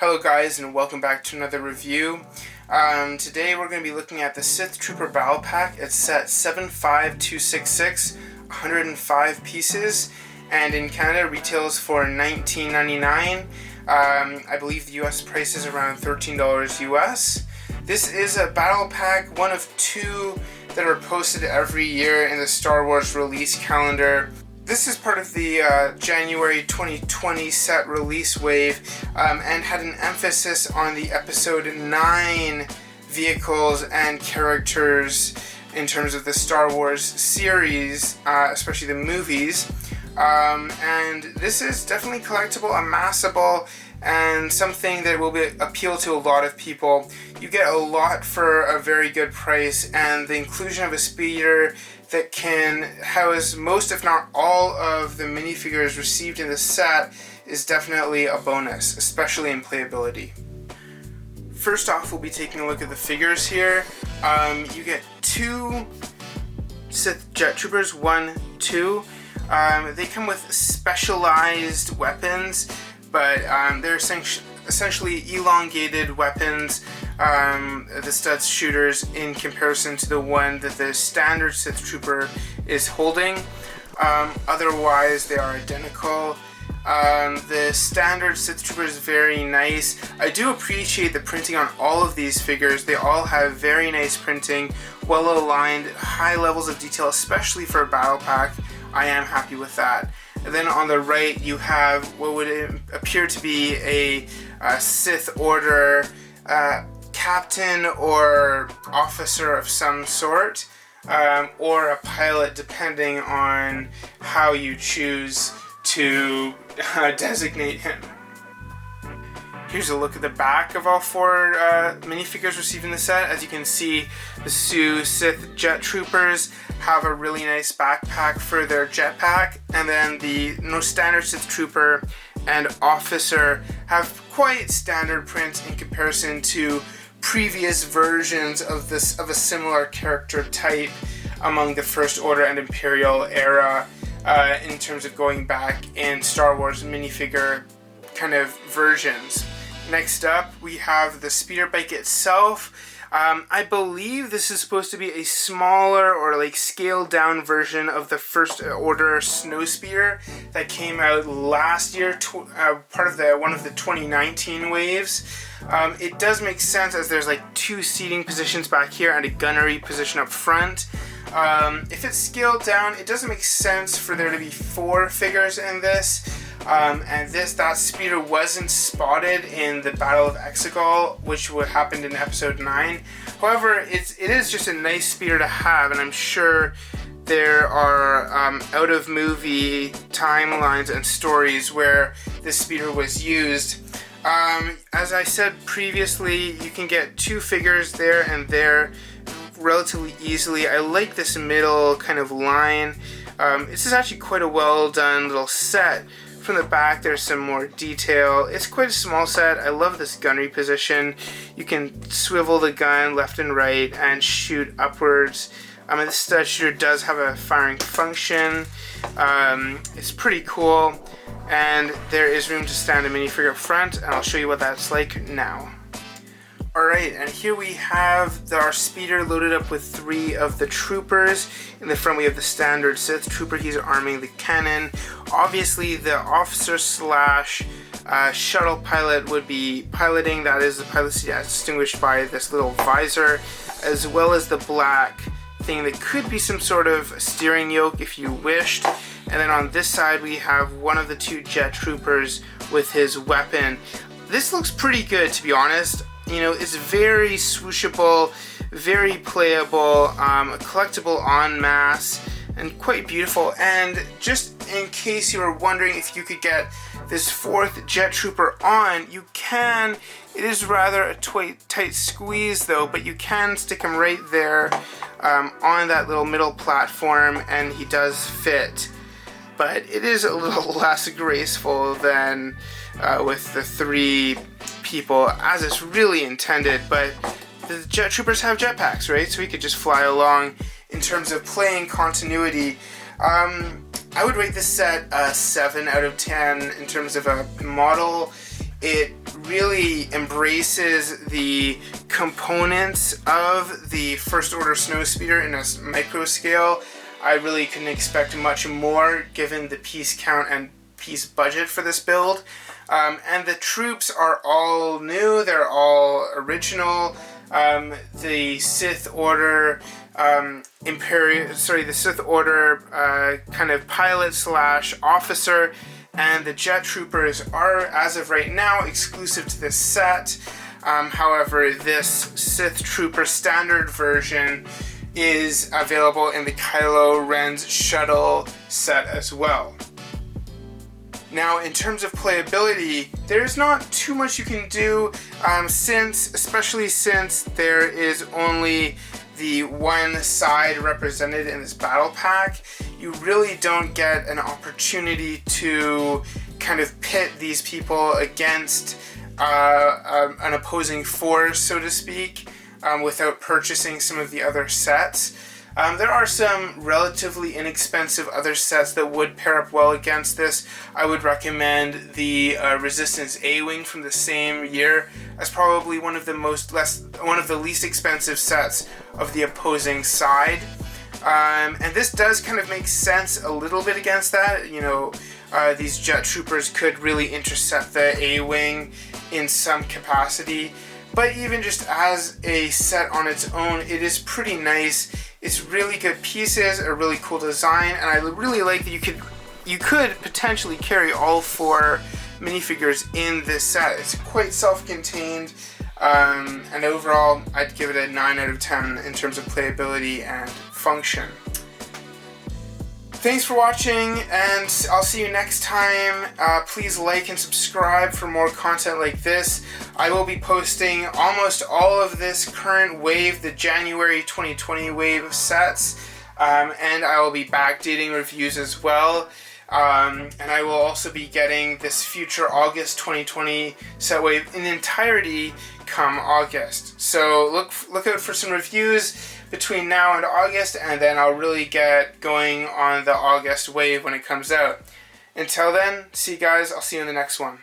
Hello guys, and welcome back to another review. Today we're going to be looking at the Sith Trooper Battle Pack. It's set 75266, 105 pieces, and in Canada retails for $19.99. I believe the US price is around $13 US. This is a battle pack, one of two that are posted every year in the Star Wars release calendar. This is part of the January 2020 set release wave and had an emphasis on the episode 9 vehicles and characters in terms of the Star Wars series, especially the movies. And this is definitely collectible, amassable, and something that will appeal to a lot of people. You get a lot for a very good price, and the inclusion of a speeder that can house most, if not all, of the minifigures received in the set is definitely a bonus, especially in playability. First off, we'll be taking a look at the figures here. You get two Sith Jet Troopers, 1, 2. They come with specialized weapons, but they're essentially elongated weapons, the studs shooters, in comparison to the one that the standard Sith Trooper is holding. Otherwise, they are identical. The standard Sith Trooper is very nice. I do appreciate the printing on all of these figures. They all have very nice printing, well aligned, high levels of detail, especially for a battle pack. I am happy with that. And then on the right you have what would appear to be a Sith Order captain or officer of some sort, or a pilot, depending on how you choose to designate him. Here's a look at the back of all four minifigures received in the set. As you can see, the two Sith Jet Troopers have a really nice backpack for their jetpack, and then the standard Sith Trooper and Officer have quite standard prints in comparison to previous versions of a similar character type among the First Order and Imperial era, in terms of going back in Star Wars minifigure kind of versions. Next up, we have the speeder bike itself. I believe this is supposed to be a smaller or like scaled down version of the First Order snow speeder that came out last year, part of one of the 2019 waves. It does make sense, as there's like two seating positions back here and a gunnery position up front. If it's scaled down, it doesn't make sense for there to be 4 figures in this. And that speeder wasn't spotted in the Battle of Exegol, which happened in episode 9. However, it is just a nice speeder to have, and I'm sure there are out of movie timelines and stories where this speeder was used. As I said previously, you can get 2 figures there and there relatively easily. I like this middle kind of line. This is actually quite a well done little set. From the back there's some more detail. It's quite a small set. I love this gunnery position. You can swivel the gun left and right and shoot upwards. This stud shooter does have a firing function. It's pretty cool, and there is room to stand a minifigure up front, and I'll show you what that's like now. Alright, and here we have our speeder loaded up with 3 of the troopers. In the front we have the standard Sith Trooper. He's arming the cannon. Obviously the officer slash shuttle pilot would be piloting. That is the pilot seat, as distinguished by this little visor, as well as the black thing that could be some sort of steering yoke if you wished. And then on this side we have one of the 2 jet troopers with his weapon. This looks pretty good, to be honest. You know, it's very swooshable, very playable, collectible en masse, and quite beautiful. And just in case you were wondering if you could get this 4th Jet Trooper on, you can. It is rather a tight squeeze though, but you can stick him right there on that little middle platform, and he does fit. But it is a little less graceful than with the 3 people as it's really intended, but the Jet Troopers have jetpacks, right? So we could just fly along. In terms of playing continuity, I would rate this set a 7 out of 10 in terms of a model. it really embraces the components of the First Order Snowspeeder in a micro scale. I really couldn't expect much more given the piece count and piece budget for this build. And the troops are all new, they're all original. The Sith Order the Sith Order kind of pilot slash officer and the Jet Troopers are, as of right now, exclusive to this set. However, this Sith Trooper standard version is available in the Kylo Ren's shuttle set as well. Now, in terms of playability, there's not too much you can do, especially since there is only the one side represented in this battle pack. You really don't get an opportunity to kind of pit these people against an opposing force, so to speak, without purchasing some of the other sets. There are some relatively inexpensive other sets that would pair up well against this. I would recommend the Resistance A-Wing from the same year as probably one of the least expensive sets of the opposing side. And this does kind of make sense a little bit against that. You know, these Jet Troopers could really intercept the A-Wing in some capacity. But even just as a set on its own, it is pretty nice. It's really good pieces, a really cool design, and I really like that you could potentially carry all 4 minifigures in this set. It's quite self-contained, and overall I'd give it a 9 out of 10 in terms of playability and function. Thanks for watching, and I'll see you next time. Please like and subscribe for more content like this. I will be posting almost all of this current wave, the January 2020 wave of sets, and I will be backdating reviews as well. And I will also be getting this future August 2020 set wave in entirety come August. So look out for some reviews between now and August, and then I'll really get going on the August wave when it comes out. Until then, see you guys, I'll see you in the next one.